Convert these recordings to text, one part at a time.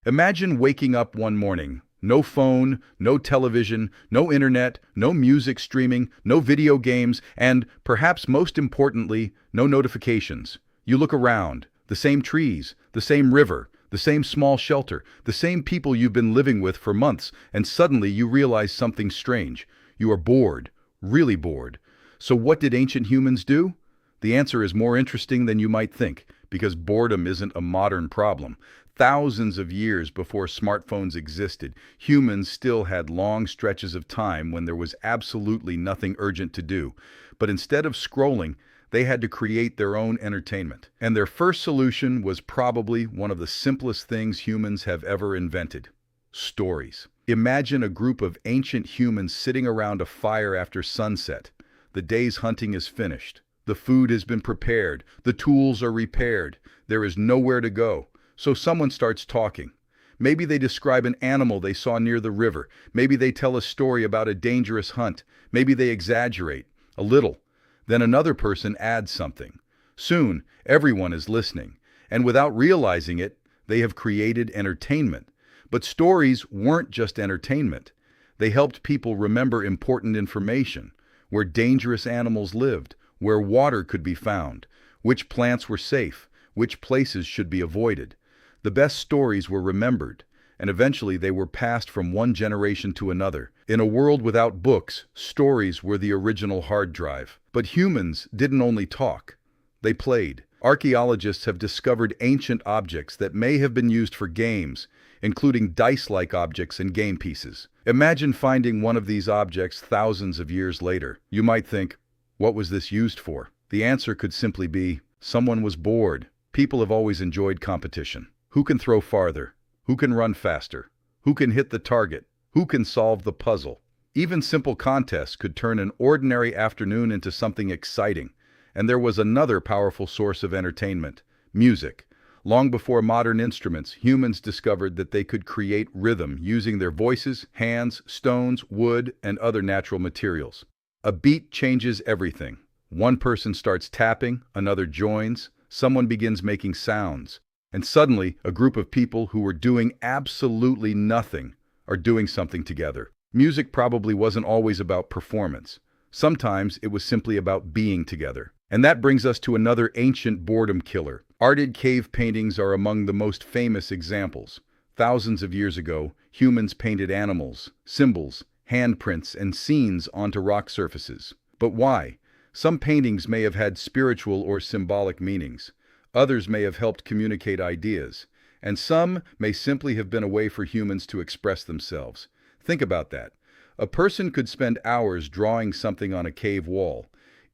Imagine waking up one morning. No phone, no television, no internet, no music streaming, no video games, and, perhaps most importantly, no notifications. You look around. The same trees, the same river, the same small shelter, the same people you've been living with for months, and suddenly you realize something strange. You are bored, really bored. So what did ancient humans do? The answer is more interesting than you might think, because boredom isn't a modern problem. Thousands of years before smartphones existed, humans still had long stretches of time when there was absolutely nothing urgent to do. But instead of scrolling, they had to create their own entertainment. And their first solution was probably one of the simplest things humans have ever invented: stories. Imagine a group of ancient humans sitting around a fire after sunset. The day's hunting is finished. The food has been prepared. The tools are repaired. There is nowhere to go. So someone starts talking. Maybe they describe an animal they saw near the river. Maybe they tell a story about a dangerous hunt. Maybe they exaggerate a little. Then another person adds something. Soon, everyone is listening. And without realizing it, they have created entertainment. But stories weren't just entertainment. They helped people remember important information: where dangerous animals lived, where water could be found, which plants were safe, which places should be avoided. The best stories were remembered, and eventually they were passed from one generation to another. In a world without books, stories were the original hard drive. But humans didn't only talk. They played. Archaeologists have discovered ancient objects that may have been used for games, including dice-like objects and game pieces. Imagine finding one of these objects thousands of years later. You might think, what was this used for? The answer could simply be, someone was bored. People have always enjoyed competition. Who can throw farther? Who can run faster? Who can hit the target? Who can solve the puzzle? Even simple contests could turn an ordinary afternoon into something exciting. And there was another powerful source of entertainment: music. Long before modern instruments, humans discovered that they could create rhythm using their voices, hands, stones, wood, and other natural materials. A beat changes everything. One person starts tapping, another joins, someone begins making sounds. And suddenly, a group of people who were doing absolutely nothing are doing something together. Music probably wasn't always about performance. Sometimes it was simply about being together. And that brings us to another ancient boredom killer. Arted cave paintings are among the most famous examples. Thousands of years ago, humans painted animals, symbols, handprints, and scenes onto rock surfaces. But why? Some paintings may have had spiritual or symbolic meanings. Others may have helped communicate ideas. And some may simply have been a way for humans to express themselves. Think about that. A person could spend hours drawing something on a cave wall,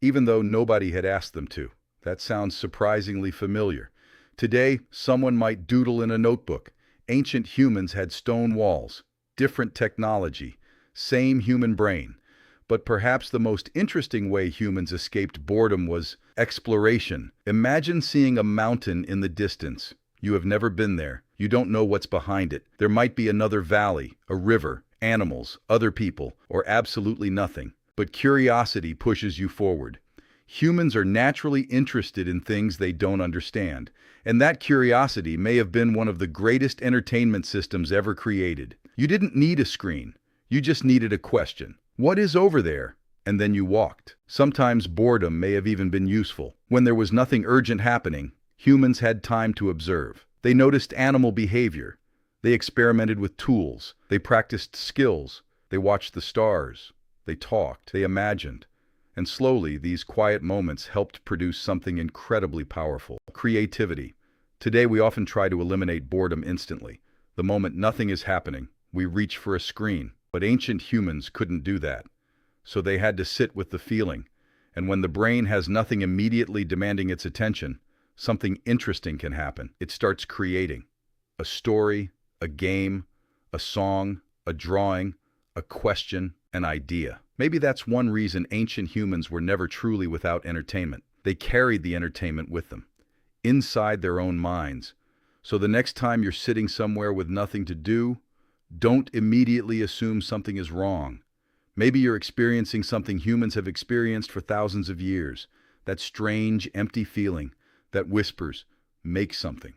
even though nobody had asked them to. That sounds surprisingly familiar. Today, someone might doodle in a notebook. Ancient humans had stone walls, different technology, same human brain. But perhaps the most interesting way humans escaped boredom was exploration. Imagine seeing a mountain in the distance. You have never been there. You don't know what's behind it. There might be another valley, a river, animals, other people, or absolutely nothing. But curiosity pushes you forward. Humans are naturally interested in things they don't understand, and that curiosity may have been one of the greatest entertainment systems ever created. You didn't need a screen. You just needed a question. What is over there? And then you walked. Sometimes boredom may have even been useful. When there was nothing urgent happening, humans had time to observe. They noticed animal behavior. They experimented with tools. They practiced skills. They watched the stars. They talked. They imagined. And slowly, these quiet moments helped produce something incredibly powerful: creativity. Today, we often try to eliminate boredom instantly. The moment nothing is happening, we reach for a screen. But ancient humans couldn't do that. So they had to sit with the feeling. And when the brain has nothing immediately demanding its attention, something interesting can happen. It starts creating. A story, a game, a song, a drawing, a question, an idea. Maybe that's one reason ancient humans were never truly without entertainment. They carried the entertainment with them, inside their own minds. So the next time you're sitting somewhere with nothing to do, don't immediately assume something is wrong. Maybe you're experiencing something humans have experienced for thousands of years. That strange, empty feeling that whispers, make something.